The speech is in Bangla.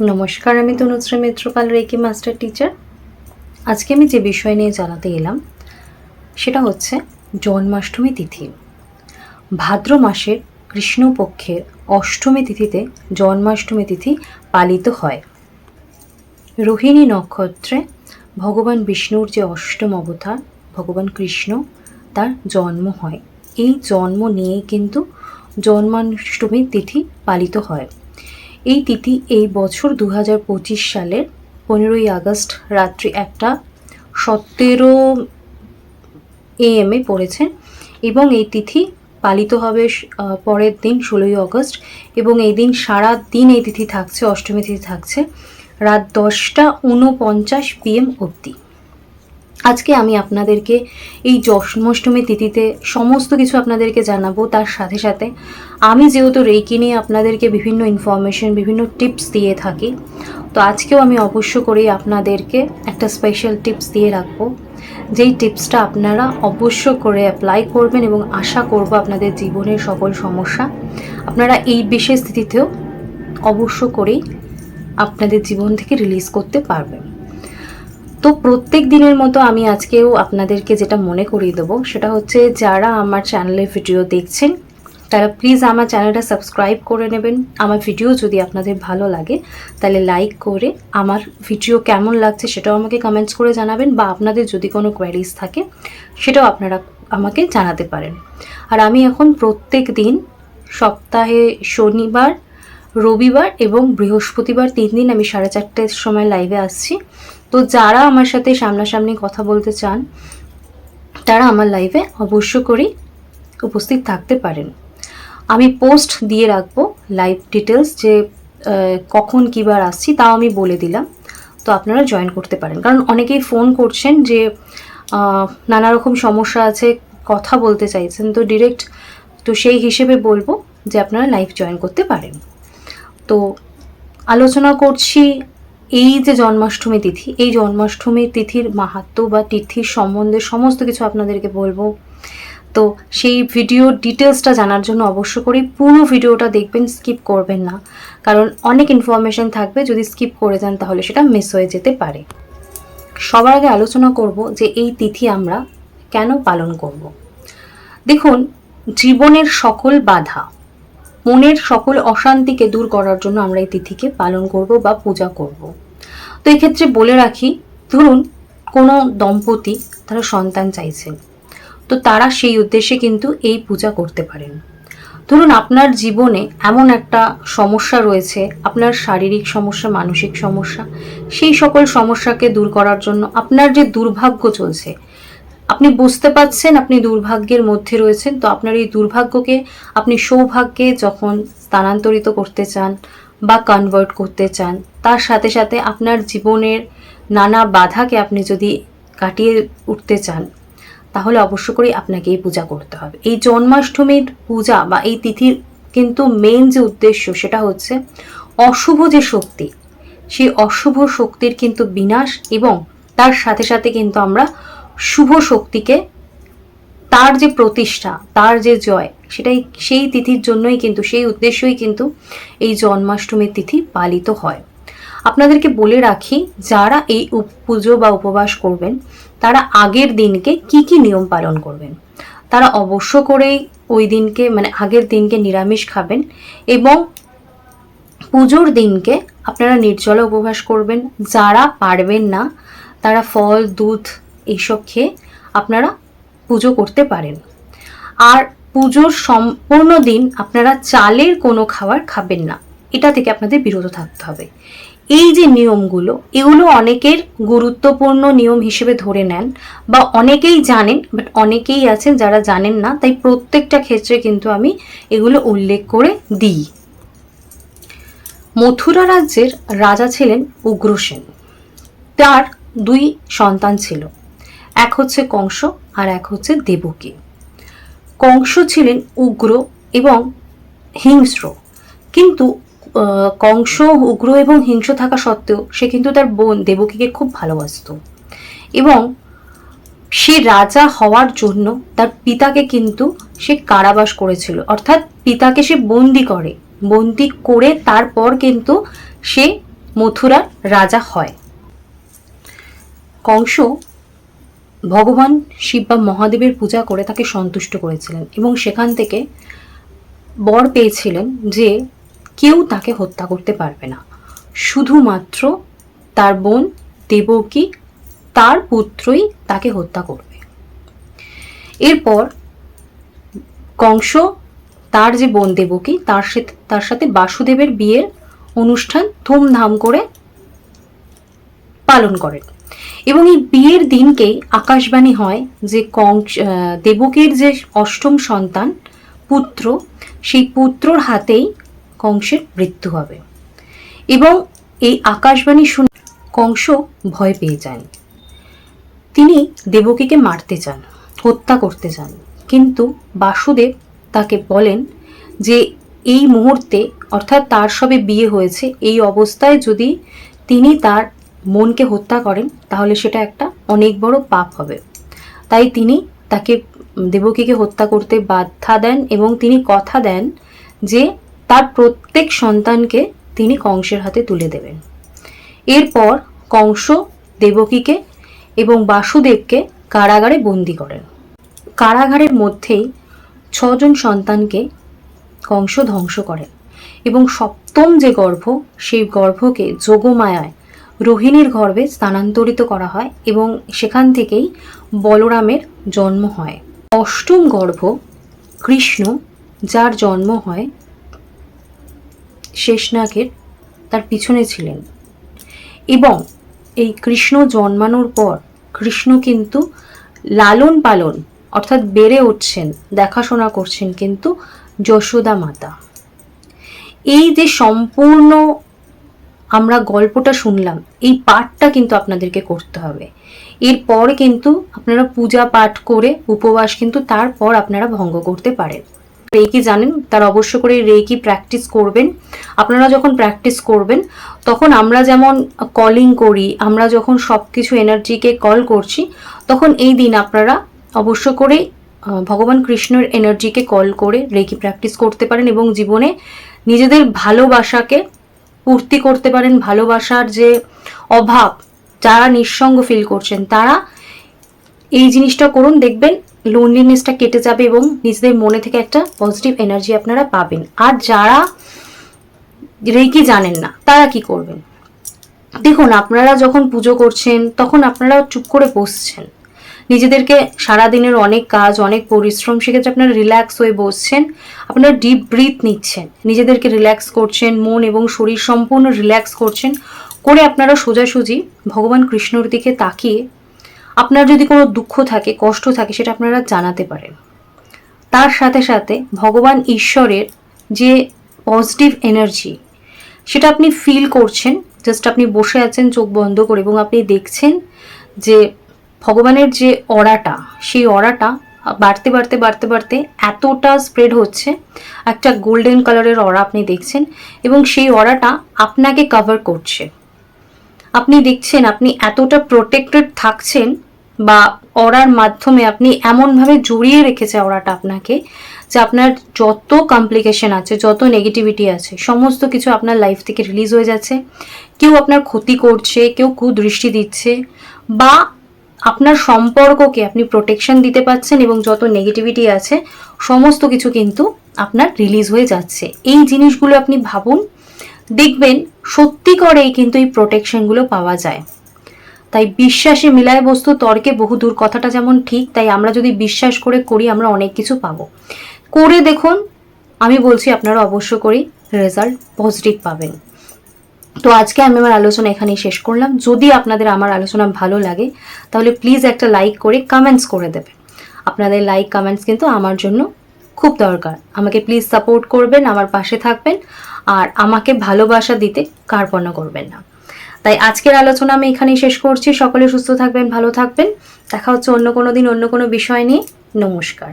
নমস্কার, আমি Tanushree Mitrapal, reiki master teacher. আজকে আমি যে বিষয় নিয়ে জানাতে এলাম সেটা হচ্ছে জন্মাষ্টমী তিথি। ভাদ্র মাসের কৃষ্ণপক্ষের অষ্টমী তিথিতে জন্মাষ্টমী তিথি পালিত হয়। রোহিণী নক্ষত্রে ভগবান বিষ্ণুর যে অষ্টম অবতার ভগবান কৃষ্ণ, তার জন্ম হয়। এই জন্ম নিয়েই কিন্তু জন্মাষ্টমী তিথি পালিত হয়। এই তিথি এই বছর 2025 সালের 15ই আগস্ট রাত্রি 1:17 AM পড়েছে এবং এই তিথি পালিত হবে পরের দিন 16ই আগস্ট, এবং এই দিন সারা দিন এই তিথি থাকছে, অষ্টমী তিথি থাকছে রাত 10:49 PM অবধি। আজকে আমি আপনাদেরকে এই জন্মাষ্টমী তিথিতে সমস্ত কিছু আপনাদেরকে জানাবো। তার সাথে সাথে আমি যেহেতু রেকি নিয়ে আপনাদেরকে বিভিন্ন ইনফরমেশন, বিভিন্ন টিপস দিয়ে থাকি, তো আজকেও আমি অবশ্য করেই আপনাদেরকে একটা স্পেশাল টিপস দিয়ে রাখবো, যেই টিপসটা আপনারা অবশ্য করে অ্যাপ্লাই করবেন এবং আশা করব আপনাদের জীবনের সকল সমস্যা আপনারা এই বিশেষ তিথিতেও অবশ্য করেই আপনাদের জীবন থেকে রিলিজ করতে পারবেন। তো প্রত্যেক দিনের মতো আমি আজকেও আপনাদেরকে যেটা মনে করিয়ে দেবো সেটা হচ্ছে, যারা আমার চ্যানেলে ভিডিও দেখছেন তারা প্লিজ আমার চ্যানেলটা সাবস্ক্রাইব করে নেবেন। আমার ভিডিও যদি আপনাদের ভালো লাগে তাহলে লাইক করে আমার ভিডিও কেমন লাগছে সেটাও আমাকে কমেন্টস করে জানাবেন, বা আপনাদের যদি কোনো কোয়ারিজ থাকে সেটাও আপনারা আমাকে জানাতে পারেন। আর আমি এখন প্রত্যেক দিন সপ্তাহে শনিবার, রবিবার এবং বৃহস্পতিবার 3 দিন আমি 4:30টার সময় লাইভে আসছি। তো যারা আমার সাথে সামনাসামনি কথা বলতে চান তারা আমার লাইভে অবশ্য করেই উপস্থিত থাকতে পারেন। আমি পোস্ট দিয়ে রাখবো লাইভ ডিটেলস, যে কখন কীবার আসছি তাও আমি বলে দিলাম, তো আপনারা জয়েন করতে পারেন। কারণ অনেকেই ফোন করছেন যে নানা রকম সমস্যা আছে, কথা বলতে চাইছেন, তো ডিরেক্ট তো সেই হিসেবে বলবো যে আপনারা লাইভ জয়েন করতে পারেন। তো আলোচনা করছি এই যে জন্মাষ্টমী তিথি, এই জন্মাষ্টমী তিথির মাহাত্ম্য বা তিথির সম্বন্ধে সমস্ত কিছু আপনাদেরকে বলবো। তো সেই ভিডিও ডিটেলসটা জানার জন্য অবশ্য করে পুরো ভিডিওটা দেখবেন, স্কিপ করবেন না, কারণ অনেক ইনফরমেশন থাকবে, যদি স্কিপ করে যান তাহলে সেটা মিস হয়ে যেতে পারে। সবার আগে আলোচনা করব যে এই তিথি আমরা কেন পালন করব। দেখুন, জীবনের সকল বাধা, মনের সকল অশান্তিকে দূর করার জন্য আমরা এই তিথিকে পালন করব বা পূজা করব। তো এক্ষেত্রে বলে রাখি, ধরুন কোনো দম্পতি তারা সন্তান চাইছেন, তো তারা সেই উদ্দেশ্যে কিন্তু এই পূজা করতে পারেন। ধরুন আপনার জীবনে এমন একটা সমস্যা রয়েছে, আপনার শারীরিক সমস্যা, মানসিক সমস্যা, সেই সকল সমস্যাকে দূর করার জন্য আপনার যে দুর্ভাগ্য চলছে, আপনি বুঝতে পারছেন আপনি দুর্ভাগ্যের মধ্যে রয়েছেন, তো আপনার এই দুর্ভাগ্যকে আপনি সৌভাগ্যে যখন স্থানান্তরিত করতে চান বা কনভার্ট করতে চান, তার সাথে সাথে আপনার জীবনের নানা বাধাকে আপনি যদি কাটিয়ে উঠতে চান, তাহলে অবশ্য করে আপনাকে এই পূজা করতে হবে। এই জন্মাষ্টমীর পূজা বা এই তিথির কিন্তু মেইন যে উদ্দেশ্য সেটা হচ্ছে অশুভ যে শক্তি, সেই অশুভ শক্তির কিন্তু বিনাশ, এবং তার সাথে সাথে কিন্তু আমরা শুভ শক্তিকে, তার যে প্রতিষ্ঠা, তার যে জয়, সেটাই সেই তিথির জন্যই কিন্তু, সেই উদ্দেশ্যই কিন্তু এই জন্মাষ্টমীর তিথি পালিত হয়। আপনাদেরকে বলে রাখি, যারা এই পুজো বা উপবাস করবেন তারা আগের দিনকে কি কি নিয়ম পালন করবেন। তারা অবশ্য করেই ওই দিনকে, মানে আগের দিনকে নিরামিষ খাবেন, এবং পুজোর দিনকে আপনারা নির্জলা উপবাস করবেন। যারা পারবেন না তারা ফল, দুধ এইসব খেয়ে আপনারা পুজো করতে পারেন। আর পুজোর সম্পূর্ণ দিন আপনারা চালের কোনো খাবার খাবেন না, এটা থেকে আপনাদের বিরত থাকতে হবে। এই যে নিয়মগুলো, এগুলো অনেকের গুরুত্বপূর্ণ নিয়ম হিসেবে ধরে নেন, বা অনেকেই জানেন, বাট অনেকেই আছেন যারা জানেন না, তাই প্রত্যেকটা ক্ষেত্রে কিন্তু আমি এগুলো উল্লেখ করে দিই। মথুরা রাজ্যের রাজা ছিলেন উগ্রসেন। তার 2 সন্তান ছিল, এক হচ্ছে কংস আর এক হচ্ছে দেবকী। কংস ছিলেন উগ্র এবং হিংস্র, কিন্তু কংস উগ্র এবং হিংস্র থাকা সত্ত্বেও সে কিন্তু তার বোন দেবকীকে খুব ভালোবাসত, এবং সে রাজা হওয়ার জন্য তার পিতাকে কিন্তু সে কারাবাস করেছিল, অর্থাৎ পিতাকে সে বন্দি করে তারপর কিন্তু সে মথুরার রাজা হয়। কংস ভগবান শিব বা মহাদেবের পূজা করে তাকে সন্তুষ্ট করেছিলেন এবং সেখান থেকে বর পেয়েছিলেন যে কেউ তাকে হত্যা করতে পারবে না, শুধুমাত্র তার বোন দেবকী, তার পুত্রই তাকে হত্যা করবে। এরপর কংস তার যে বোন দেবকী তার সাথে বাসুদেবের বিয়ের অনুষ্ঠান ধুমধাম করে পালন করেন এবং এই বিয়ের দিনকেই আকাশবাণী হয় যে দেবকীর যে অষ্টম সন্তান পুত্র, সেই পুত্রর হাতেই কংসের মৃত্যু হবে এবং এই আকাশবাণী শুনে কংস ভয় পেয়ে যান। তিনি দেবকীকে মারতে চান, হত্যা করতে চান, কিন্তু বাসুদেব তাকে বলেন যে এই মুহূর্তে, অর্থাৎ তার সবে বিয়ে হয়েছে, এই অবস্থায় যদি তিনি তার মনকে হত্যা করেন তাহলে সেটা একটা অনেক বড় পাপ হবে। তাই তিনি তাকে দেবকীকে হত্যা করতে বাধা দেন এবং তিনি কথা দেন যে তার প্রত্যেক সন্তানকে তিনি কংসের হাতে তুলে দেবেন। এরপর কংস দেবকীকে এবং বাসুদেবকে কারাগারে বন্দি করেন। কারাগারের মধ্যেই 6 জন সন্তানকে কংস ধ্বংস করেন এবং সপ্তম যে গর্ভ, সেই গর্ভকে যোগমায়ায় রোহিণীর গর্ভে স্থানান্তরিত করা হয় এবং সেখান থেকেই বলরামের জন্ম হয়। অষ্টম গর্ভ কৃষ্ণ, যার জন্ম হয় শেষনাগের তার পিছনে ছিলেন এবং এই কৃষ্ণ জন্মানোর পর কৃষ্ণ কিন্তু লালন পালন অর্থাৎ বেড়ে উঠছেন, দেখাশোনা করছেন কিন্তু যশোদা মাতা। এই যে সম্পূর্ণ আমরা গল্পটা শুনলাম, এই পাঠটা কিন্তু আপনাদেরকে করতে হবে। এরপর কিন্তু আপনারা পূজা পাঠ করে উপবাস কিন্তু তারপর আপনারা ভঙ্গ করতে পারেন। রেকি জানেন, তার অবশ্য করে রেকি প্র্যাকটিস করবেন। আপনারা যখন প্র্যাকটিস করবেন তখন আমরা যেমন কলিং করি, আমরা যখন সব কিছু এনার্জিকে কল করছি, তখন এই দিন আপনারা অবশ্য করে ভগবান কৃষ্ণের এনার্জিকে কল করে রেকি প্র্যাকটিস করতে পারেন এবং জীবনে নিজেদের ভালোবাসাকে পূর্তি করতে পারেন। ভালোবাসার যে অভাব, যারা নিঃসঙ্গ ফিল করছেন তারা এই জিনিসটা করুন, দেখবেন লোনলিনেসটা কেটে যাবে এবং নিজেদের মনে থেকে একটা পজিটিভ এনার্জি আপনারা পাবেন। আর যারা রেকি জানেন না তারা কি করবেন, দেখুন আপনারা যখন পুজো করছেন তখন আপনারা চুপ করে বসছেন, নিজেদেরকে সারাদিনের অনেক কাজ, অনেক পরিশ্রম, সেক্ষেত্রে আপনারা রিল্যাক্স হয়ে বসছেন, আপনারা ডিপ ব্রিথ নিচ্ছেন, নিজেদেরকে রিল্যাক্স করছেন, মন এবং শরীর সম্পূর্ণ রিল্যাক্স করছেন, করে আপনারা সোজাসুজি ভগবান কৃষ্ণর দিকে তাকিয়ে আপনার যদি কোনো দুঃখ থাকে, কষ্ট থাকে, সেটা আপনারা জানাতে পারেন। তার সাথে সাথে ভগবান ঈশ্বরের যে পজিটিভ এনার্জি সেটা আপনি ফিল করছেন। জাস্ট আপনি বসে আছেন চোখ বন্ধ করে এবং আপনি দেখছেন যে ভগবানের যে অরাটা, সেই অরাটা বাড়তে বাড়তে বাড়তে বাড়তে এতটা স্প্রেড হচ্ছে, একটা গোল্ডেন কালারের অরা আপনি দেখছেন এবং সেই অরাটা আপনাকে কভার করছে। আপনি দেখছেন আপনি এতটা প্রোটেক্টেড থাকছেন বা অরার মাধ্যমে আপনি এমনভাবে জড়িয়ে রেখেছে অরাটা আপনাকে যে আপনার যত কমপ্লিকেশন আছে, যত নেগেটিভিটি আছে, সমস্ত কিছু আপনার লাইফ থেকে রিলিজ হয়ে যাচ্ছে। কেউ আপনার ক্ষতি করছে, কেউ কুদৃষ্টি দিচ্ছে বা আপনার সম্পর্ককে আপনি প্রোটেকশন দিতে পারছেন এবং যত নেগেটিভিটি আছে সমস্ত কিছু কিন্তু আপনার রিলিজ হয়ে যাচ্ছে। এই জিনিসগুলো আপনি ভাবুন, দেখবেন সত্যি করেই কিন্তু এই প্রোটেকশনগুলো পাওয়া যায়। তাই বিশ্বাসে মিলায় বস্তু তর্কে বহুদূর কথাটা যেমন ঠিক, তাই আমরা যদি বিশ্বাস করে করি আমরা অনেক কিছু পাবো। করে দেখুন, আমি বলছি আপনারা অবশ্য করেই রেজাল্ট পজিটিভ পাবেন। তো আজকে আমি আমার আলোচনা এখানেই শেষ করলাম। যদি আপনাদের আমার আলোচনা ভালো লাগে তাহলে প্লিজ একটা লাইক করে কমেন্টস করে দেবেন। আপনাদের লাইক কমেন্টস কিন্তু আমার জন্য খুব দরকার। আমাকে প্লিজ সাপোর্ট করবেন, আমার পাশে থাকবেন আর আমাকে ভালোবাসা দিতে কার্পণ্য করবেন না। তাই আজকের আলোচনা আমি এখানেই শেষ করছি। সকলে সুস্থ থাকবেন, ভালো থাকবেন। দেখা হচ্ছে অন্য কোনো দিন অন্য কোনো বিষয় নিয়ে। নমস্কার।